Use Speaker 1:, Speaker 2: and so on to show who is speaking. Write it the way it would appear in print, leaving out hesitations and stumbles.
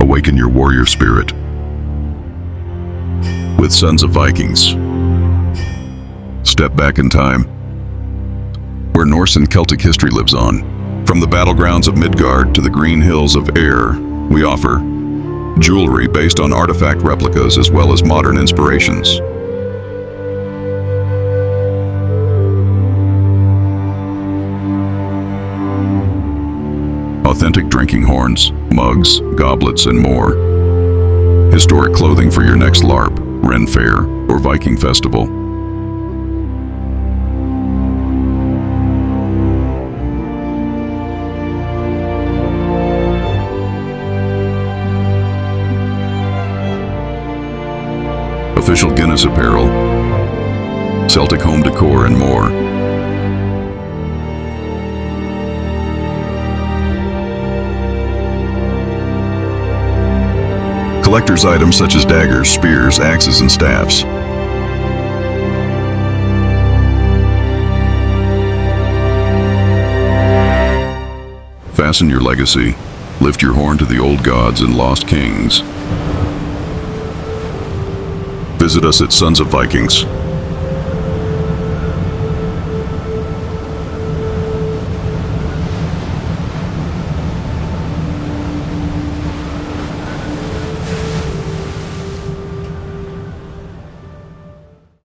Speaker 1: Awaken your warrior spirit with Sons of Vikings. Step back in time, where Norse and Celtic history lives on. From the battlegrounds of Midgard to the green hills of Ayr, we offer jewelry based on artifact replicas as well as modern inspirations. Authentic drinking horns, mugs, goblets, and more. Historic clothing for your next LARP, Ren Fair, or Viking festival. Official Guinness apparel, Celtic home decor, and more. Collector's items such as daggers, spears, axes, and staffs. Fasten your legacy. Lift your horn to the old gods and lost kings. Visit us at Sons of Vikings.